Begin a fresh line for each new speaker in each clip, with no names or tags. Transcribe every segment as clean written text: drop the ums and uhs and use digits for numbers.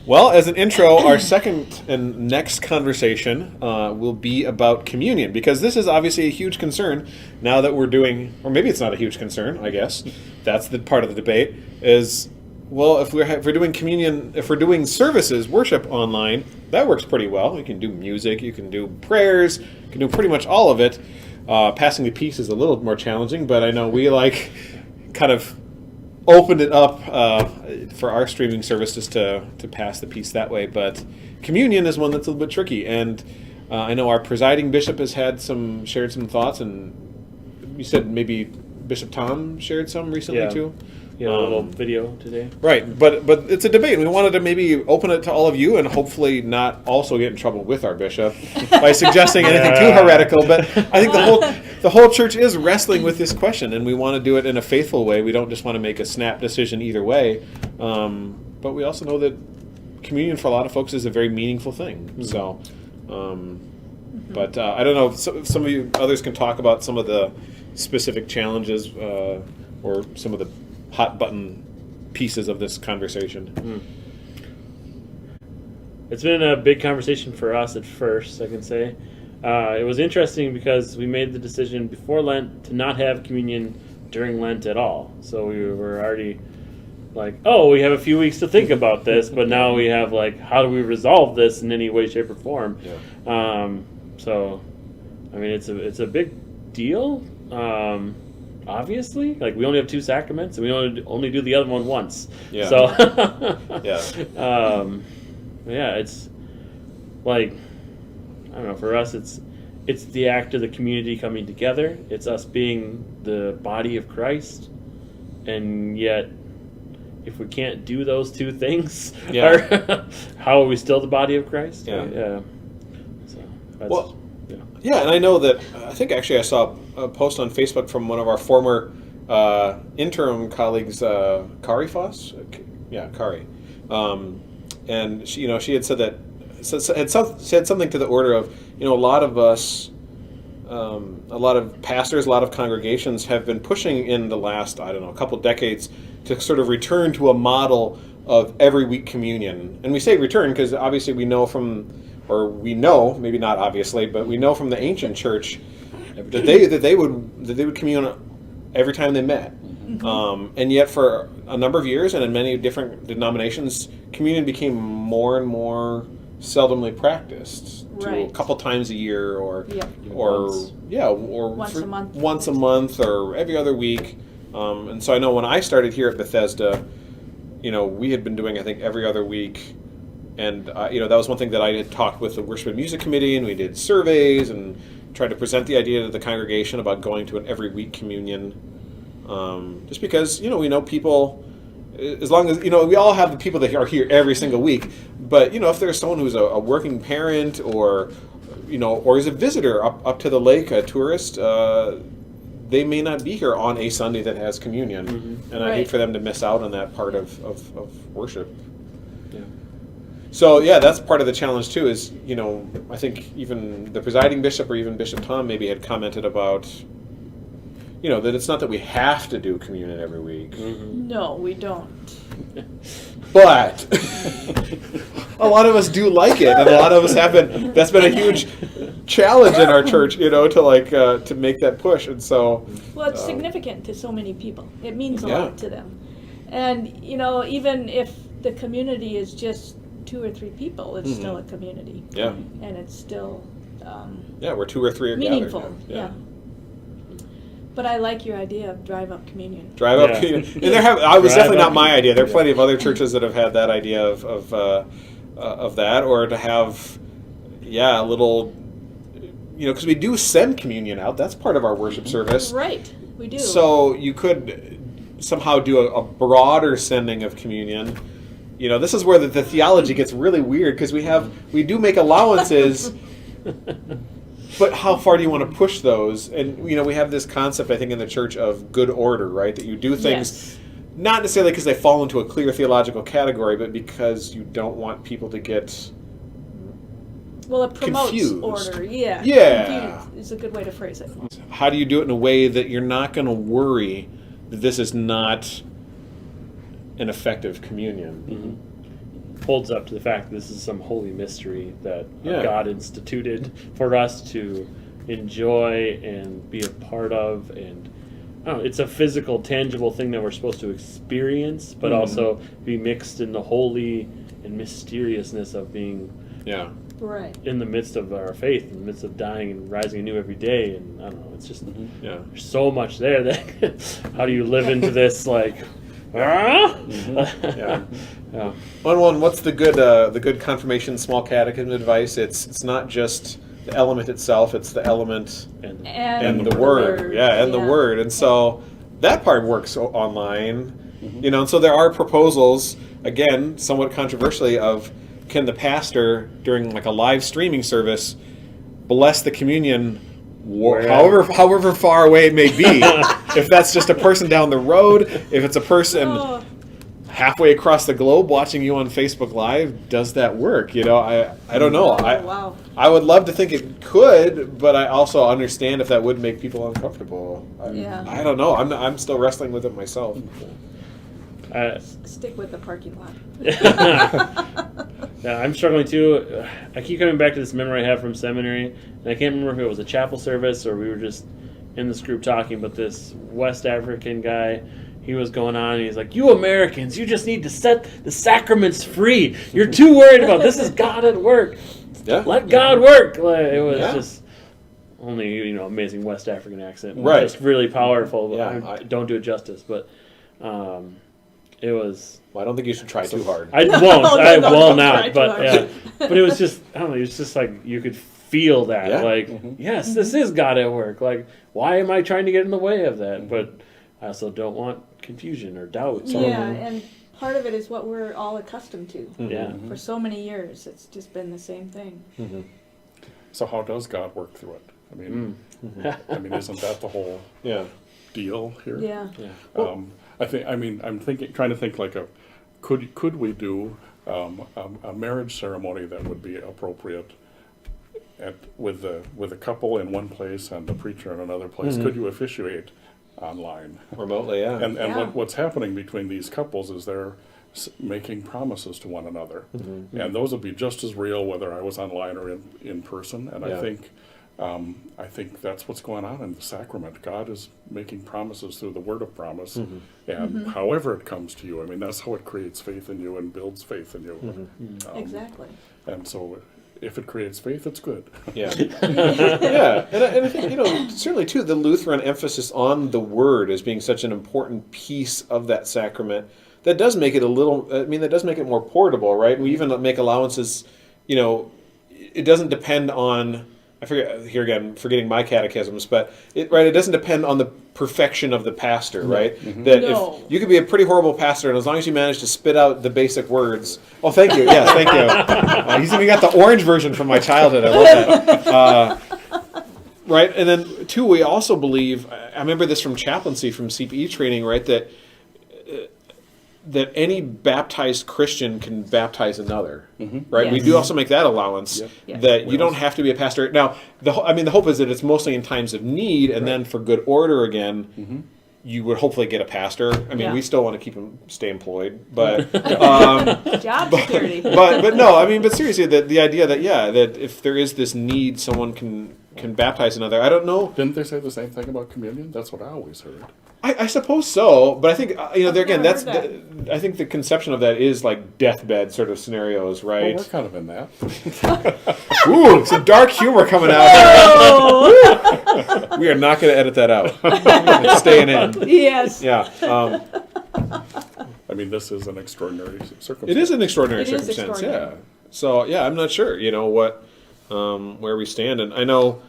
Well, as an intro, our second and next conversation will be about communion, because this is obviously a huge concern now that we're doing, or maybe it's not a huge concern, I guess. That's the part of the debate is, well, if we're doing communion, if we're doing services, worship online, that works pretty well. You can do music, you can do prayers, you can do pretty much all of it. Passing the peace is a little more challenging, but I know we kind of opened it up for our streaming service just to pass the peace that way. But communion is one that's a little bit tricky, and I know our presiding bishop has shared some thoughts, and you said maybe Bishop Tom shared some recently too.
Yeah, a little video today.
Right, but it's a debate. We wanted to maybe open it to all of you and hopefully not also get in trouble with our bishop by suggesting anything too heretical. But I think the whole church is wrestling with this question, and we want to do it in a faithful way. We don't just want to make a snap decision either way. But we also know that communion for a lot of folks is a very meaningful thing. Mm-hmm. So, but I don't know. Some of you others can talk about some of the specific challenges or some of the hot button pieces of this conversation.
It's been a big conversation for us at first, I can say. It was interesting because we made the decision before Lent to not have communion during Lent at all. So we were already like, oh, we have a few weeks to think about this, but now we have how do we resolve this in any way, shape, or form? Yeah. So, I mean, it's a big deal. Obviously, we only have two sacraments, and we only do the other one once. Yeah. So, yeah, it's I don't know. For us, it's the act of the community coming together. It's us being the body of Christ, and yet, if we can't do those two things, how are we still the body of Christ?
Yeah.
Yeah. So
that's, yeah, and I know that I think actually I saw a post on Facebook from one of our former interim colleagues, Kari Foss. Kari, and she had said that said something to the order of, a lot of us, a lot of pastors, a lot of congregations have been pushing in the last couple decades to sort of return to a model of every week communion, and we say return because obviously we know maybe not obviously, but we know from the ancient church that they would commune every time they met. Mm-hmm. And yet for a number of years and in many different denominations, communion became more and more seldomly practiced.
Right.
To a couple times a year or once a month or every other week. And so I know when I started here at Bethesda, we had been doing I think every other week. And that was one thing that I had talked with the Worship and Music Committee, and we did surveys and tried to present the idea to the congregation about going to an every week communion. Just because we know people, as long as we all have the people that are here every single week. But if there's someone who's a working parent or is a visitor up to the lake, a tourist, they may not be here on a Sunday that has communion, and I hate for them to miss out on that part of worship. So that's part of the challenge too. Is I think even the presiding bishop or even Bishop Tom maybe had commented about that it's not that we have to do communion every week.
Mm-hmm. No, we don't.
But a lot of us do like it, and a lot of us have been. That's been a huge challenge in our church, to make that push. And so,
well, it's significant to so many people. It means a lot to them, and even if the community is just 2 or 3 people, it's still a community.
Yeah.
And it's still
where 2 or 3 are
meaningful.
gathered.
Yeah. But I like your idea of drive-up communion.
Drive-up communion. And I was definitely not my idea. There are plenty of other churches that have had that idea of that, or to have a little because we do send communion out. That's part of our worship service.
Right. We do.
So you could somehow do a broader sending of communion. This is where the theology gets really weird, because we do make allowances, but how far do you want to push those? And we have this concept, I think, in the church of good order, right? That you do things not necessarily because they fall into a clear theological category, but because you don't want people to get
it promotes
confused.
Order. Yeah. Confused is a good way to phrase it.
How do you do it in a way that you're not going to worry that this is not an effective communion?
Mm-hmm. holds up to the fact that this is some holy mystery that
Yeah.
God instituted for us to enjoy and be a part of, and I don't know, it's a physical, tangible thing that we're supposed to experience, but also be mixed in the holy and mysteriousness of being
Yeah.
Right.
in the midst of our faith, in the midst of dying and rising anew every day. And I don't know, it's just
Yeah.
there's so much there that how do you live into this like
Yeah.
yeah.
One. What's the good confirmation small catechism advice? It's not just the element itself; it's the element
And
and the word. Yeah, and the word. And so that part works online. You know, and so there are proposals, again, somewhat controversially, of can the pastor during like a live streaming service bless the communion however far away it may be. If that's just a person down the road, if it's a person
Oh,
halfway across the globe watching you on Facebook Live, does that work? You know, I don't know.
wow.
I would love to think it could, but I also understand if that would make people uncomfortable.
Yeah.
I don't know. I'm still wrestling with it myself.
Stick with the parking lot.
Yeah, I'm struggling too. I keep coming back to this memory I have from seminary, and I can't remember if it was a chapel service or we were just in this group talking, but this West African guy, he was going on and he's like, "You Americans, you just need to set the sacraments free. You're too worried about this is God at work.
Yeah.
Let God work." Like, it was
Yeah.
just only, amazing West African accent.
Right.
Just really powerful.
Yeah,
I don't do it justice, but it was...
Well, I don't think you should try too hard.
I won't.
No,
I
no,
will
don't
not.
try
But
too
yeah,
hard.
but it was just I don't know. It was just like you could feel that.
Yeah.
Like yes, this is God at work. Like why am I trying to get in the way of that? But I also don't want confusion or doubt. So,
Yeah, and part of it is what we're all accustomed to.
yeah.
For so many years, it's just been the same thing.
So how does God work through it? I mean, isn't that the whole
Yeah.
deal here?
Yeah.
Yeah.
I'm trying to think like could we do a marriage ceremony that would be appropriate with a couple in one place and the preacher in another place? Could you officiate online?
Remotely, yeah.
And
Yeah.
what's happening between these couples is they're making promises to one another, and those would be just as real whether I was online or in person. And
Yeah.
I think that's what's going on in the sacrament. God is making promises through the word of promise, and however it comes to you. I mean, that's how it creates faith in you and builds faith in you.
Exactly.
And so, if it creates faith, it's good.
Yeah. Yeah. And I think, certainly, too, the Lutheran emphasis on the Word as being such an important piece of that sacrament, that does make it that does make it more portable, right? We even make allowances, it doesn't depend on, I forget, here again, forgetting my catechisms, but it doesn't depend on the perfection of the pastor, right? That
No.
if you could be a pretty horrible pastor, and as long as you manage to spit out the basic words, oh, thank you, yeah, thank you. He's even got the orange version from my childhood. I love that. Right, and then two, we also believe. I remember this from chaplaincy, from CPE training, right? That any baptized Christian can baptize another, right? We
Yes.
do also make that allowance
Yes.
that you don't have to be a pastor. Now, the hope is that it's mostly in times of need, and then for good order again, you would hopefully get a pastor. I mean,
Yeah.
we still want to keep him stay employed, but
Job security.
but no, but seriously, the idea that if there is this need, someone can baptize another. I don't know.
Didn't they say the same thing about communion? That's what I always heard.
I suppose so, but I think there again,
never
that's
heard
I think the conception of that is like deathbed sort of scenarios,
Well,
right?
we're kind of in that.
Ooh, some dark humor coming out
Oh,
here. We are not going to edit that out. It's staying in.
yes.
Yeah,
I mean, this is an extraordinary circumstance.
it is an extraordinary
It is
circumstance.
extraordinary.
Yeah. So yeah, I'm not sure. What where we stand, and I know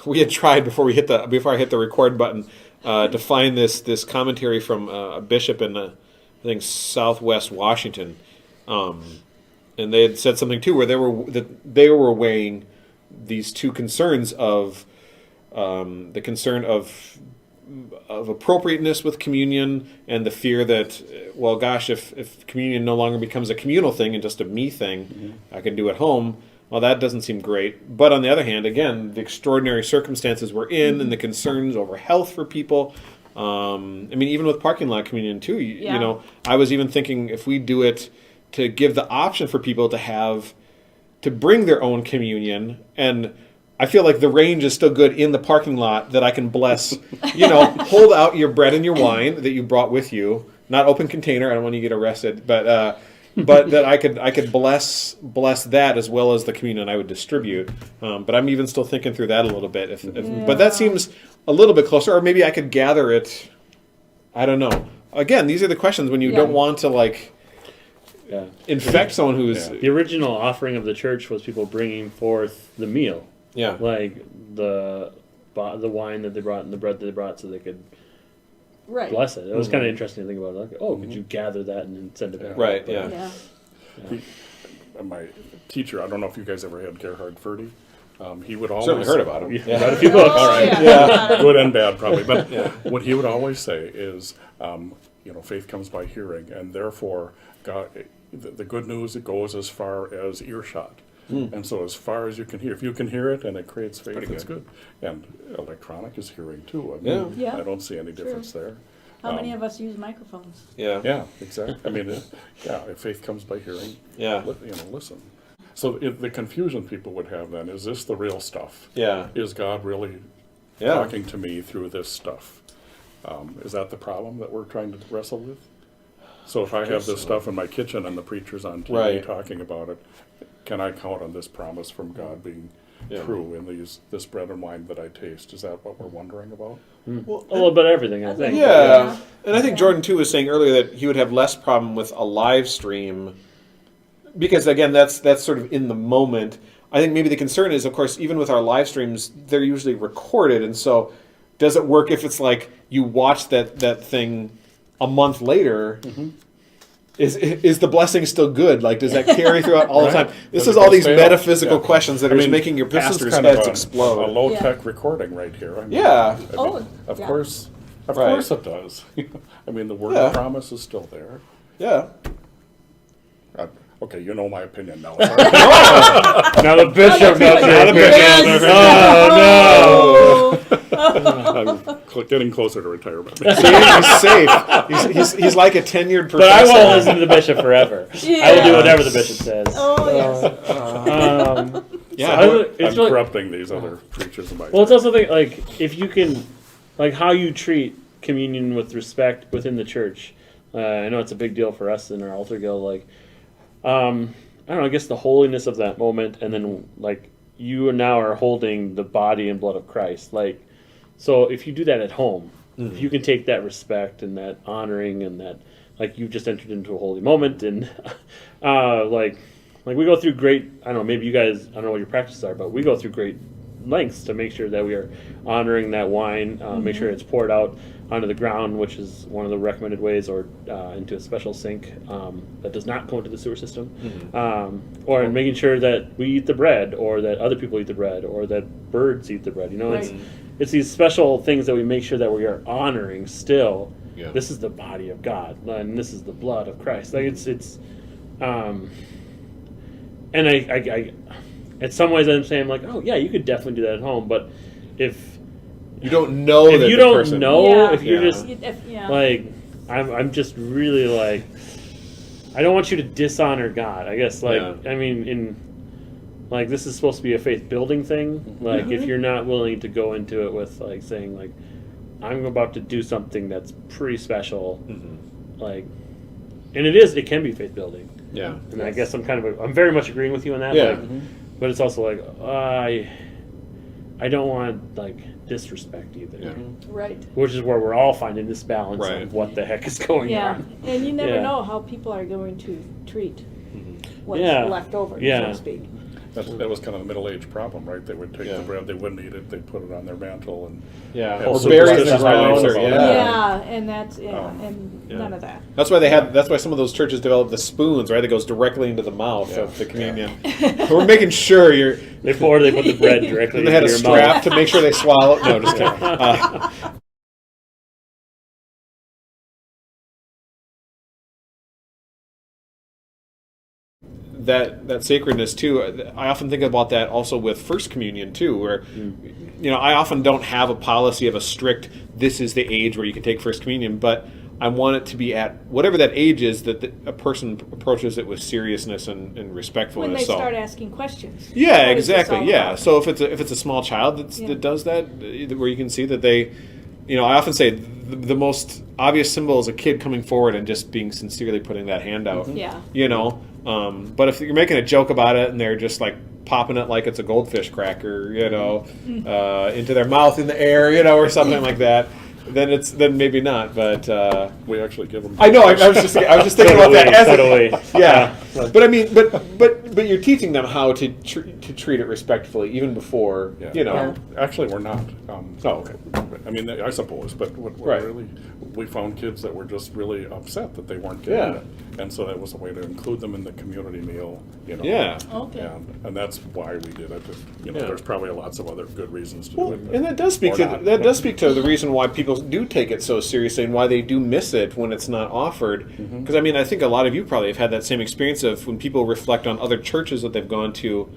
we had tried before I hit the record button to find this commentary from a bishop in I think Southwest Washington, and they had said something too where they were weighing these two concerns of the concern of appropriateness with communion and the fear that, well, gosh, if communion no longer becomes a communal thing and just a me thing, I can do at home. Well, that doesn't seem great. But on the other hand, again, the extraordinary circumstances we're in and the concerns over health for people. Even with parking lot communion too,
Yeah.
I was even thinking if we do it give the option for people to bring their own communion. And I feel like the range is still good in the parking lot, that I can bless, hold out your bread and your wine that you brought with you, not open container. I don't want you to get arrested, but that I could bless that as well as the communion I would distribute. But I'm even still thinking through that a little bit. But that seems a little bit closer, or maybe I could gather it. I don't know. Again, these are the questions when you don't want to infect someone who's
The original offering of the church was people bringing forth the meal, like the wine that they brought and the bread that they brought, so they could
Right.
bless it. It was kind of interesting to think about. Like, could you gather that and then send it back?
Right.
But,
Yeah.
My teacher, I don't know if you guys ever had Gerhard Ferde. He would always
Certainly heard about him.
Yeah, read a few books.
Oh, yeah.
Yeah.
good and bad probably, but what he would always say is, faith comes by hearing, and therefore God, the good news, it goes as far as earshot. And so as far as you can hear, if you can hear it and it creates faith,
Pretty
it's good. And electronic is hearing too. I
Yeah.
mean,
Yeah.
I don't see any difference there.
How many of us use microphones?
Yeah.
Yeah, exactly. I mean, if faith comes by hearing,
Yeah.
listen. So the confusion people would have then, is this the real stuff?
Yeah.
Is God really
Yeah.
talking to me through this stuff? Is that the problem that we're trying to wrestle with? So if I have this stuff in my kitchen and the preacher's on TV
Right.
talking about it, can I count on this promise from God being true in this bread and wine that I taste? Is that what we're wondering about?
Well,
A little bit of everything, I think.
yeah. And I think Jordan too was saying earlier that he would have less problem with a live stream, because again, that's sort of in the moment. I think maybe the concern is, of course, even with our live streams, they're usually recorded, and so does it work if it's like you watch that thing a month later? Is the blessing still good? Like, does that carry throughout all the time? This
Does
is
it
all
go
these
stale?
metaphysical
Yeah.
questions that
I
are
mean,
making your
this is
pastors'
kind
heads
of
explode.
a low-tech recording right here. I mean,
Yeah.
I mean, of
yeah.
course, of
Right.
course it does. I mean, the word
Yeah.
of promise is still there.
Yeah.
Okay, you know my opinion now.
Now the bishop
Now
got
the
the
bishop.
I'm getting closer to retirement.
See, he's safe. He's like a tenured
But I
professor.
won't listen to the bishop forever. I will do whatever the bishop says.
Oh, yes.
Yeah.
So
I'm
it's really,
corrupting these other preachers in my
well, it's also like if you can, like how you treat communion with respect within the church. I know it's a big deal for us in our altar guild. Like, I don't know. I guess the holiness of that moment, and then like you now are holding the body and blood of Christ. Like, so if you do that at home, if you can take that respect and that honoring and that, like you've just entered into a holy moment, and like we go through great. I don't know. Maybe you guys. I don't know what your practices are, but we go through great lengths to make sure that we are honoring that wine. Make sure it's poured out onto the ground, which is one of the recommended ways, or into a special sink that does not go into the sewer system, or in making sure that we eat the bread, or that other people eat the bread, or that birds eat the bread. You know,
Right.
it's these special things that we make sure that we are honoring still.
Yeah.
This is the body of God, and this is the blood of Christ. Like it's and I in some ways I'm saying like, oh yeah, you could definitely do that at home, but if
You don't know
if
that
you
the
don't
person,
know,
Yeah.
if you're
Yeah.
just
Yeah.
like, I'm just really like, I don't want you to dishonor God. I guess like,
Yeah.
I mean, in like this is supposed to be a faith building thing. Like if you're not willing to go into it with like saying like, I'm about to do something that's pretty special, like, and it can be faith building.
Yeah.
And I guess I'm very much agreeing with you on that.
Yeah.
Like, but it's also like, I don't want like disrespect either.
Yeah.
Right.
Which is where we're all finding this balance
Right.
of what the heck is going
Yeah.
on.
And you never
Yeah.
know how people are going to treat what's
Yeah.
left over, so
Yeah.
to speak.
That was kind of the middle-age problem, right? They would take
Yeah.
the bread, they wouldn't eat it, they'd put it on their mantle, and
Yeah.
Yeah,
Or
so
bury it in
this
the
is how
ground.
they
Or,
follow.
yeah.
And that's
Yeah.
none of that.
That's why that's why some of those churches develop the spoons, right? That goes directly into the mouth of the communion. We're making sure
They put the bread directly
they had a
into your
strap
mouth.
to make sure they swallow. No, just kidding. That sacredness too. I often think about that also with First Communion too, where I often don't have a policy of a strict. This is the age where you can take First Communion, but I want it to be at whatever that age is that a person approaches it with seriousness and respectfulness.
When they
So-
start asking questions.
yeah,
What is this
exactly.
all
Yeah.
about?
So if it's a small child
Yeah.
that does that, where you can see that they, I often say the most obvious symbol is a kid coming forward and just being sincerely putting that hand out.
Yeah.
But if you're making a joke about it and they're just like popping it like it's a goldfish cracker, into their mouth in the air, or something like that, then maybe not. But
We actually give them.
I know. I was just thinking about that. As
Totally.
yeah, but I mean, but you're teaching them how to treat it respectfully even before,
Yeah.
Actually, we're not.
Oh, okay.
I mean, I suppose, but what
Right.
really, we found kids that were just really upset that they weren't getting
Yeah.
it, and so that was a way to include them in the community meal.
Yeah.
Okay.
And that's why we did it.
Yeah.
There's probably lots of other good reasons to
Well,
do it. but-
and that does speak
or
to
not.
the reason why people do take it so seriously and why they do miss it when it's not offered.
Mm-hmm.
Because I mean, I think a lot of you probably have had that same experience of when people reflect on other churches that they've gone to.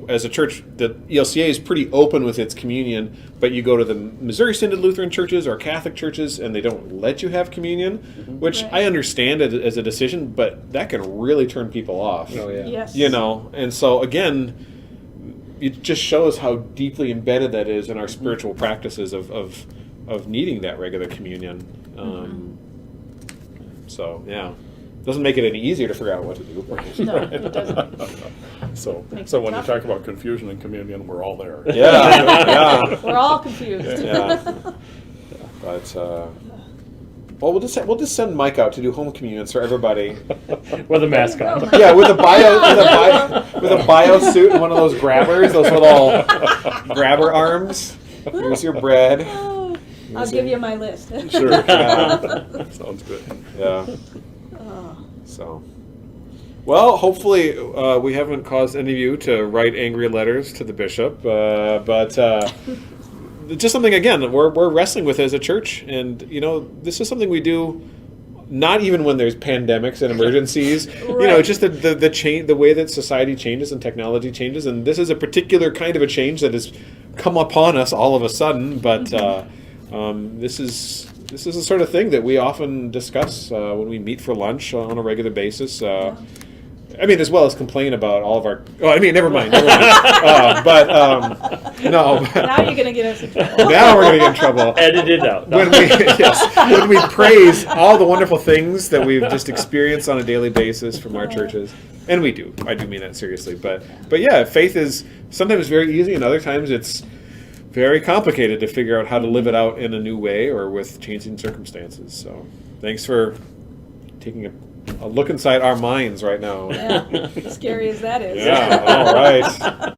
As a church, the ELCA is pretty open with its communion, but you go to the Missouri Synod Lutheran churches or Catholic churches, and they don't let you have communion, which
Right.
I understand as a decision, but that can really turn people off.
Oh, yeah.
Yes.
And so again, it just shows how deeply embedded that is in our spiritual practices of needing that regular communion. So yeah, doesn't make it any easier to figure out what to do.
No, it doesn't.
So
Makes
so
it
when you
tougher.
talk about confusion and communion, we're all there.
Yeah,
We're all confused.
yeah. But well, we'll just send Mike out to do home communions for everybody.
With a mask
There you
on.
go.
Yeah, with a bio suit and one of those grabbers, those little grabber arms. Here's your bread.
Oh, I'll give you my list.
Sure.
Yeah.
Sounds good.
Yeah.
Oh,
So, well, hopefully we haven't caused any of you to write angry letters to the bishop, but just something again we're wrestling with as a church, and this is something we do. Not even when there's pandemics and emergencies,
Right.
just the change, the way that society changes and technology changes, and this is a particular kind of a change that has come upon us all of a sudden. But this is the sort of thing that we often discuss when we meet for lunch on a regular basis. I mean, as well as complain about all of our. Oh, I mean, never mind. No.
now you're gonna get us in trouble.
Now we're gonna get in trouble.
Edit it out.
When we praise all the wonderful things that we've just experienced on a daily basis from our churches, and I do mean that seriously. But yeah, faith is sometimes very easy, and other times it's very complicated to figure out how to live it out in a new way or with changing circumstances. So, thanks for taking a look inside our minds right now.
Yeah, as scary as that is.
Yeah. All right.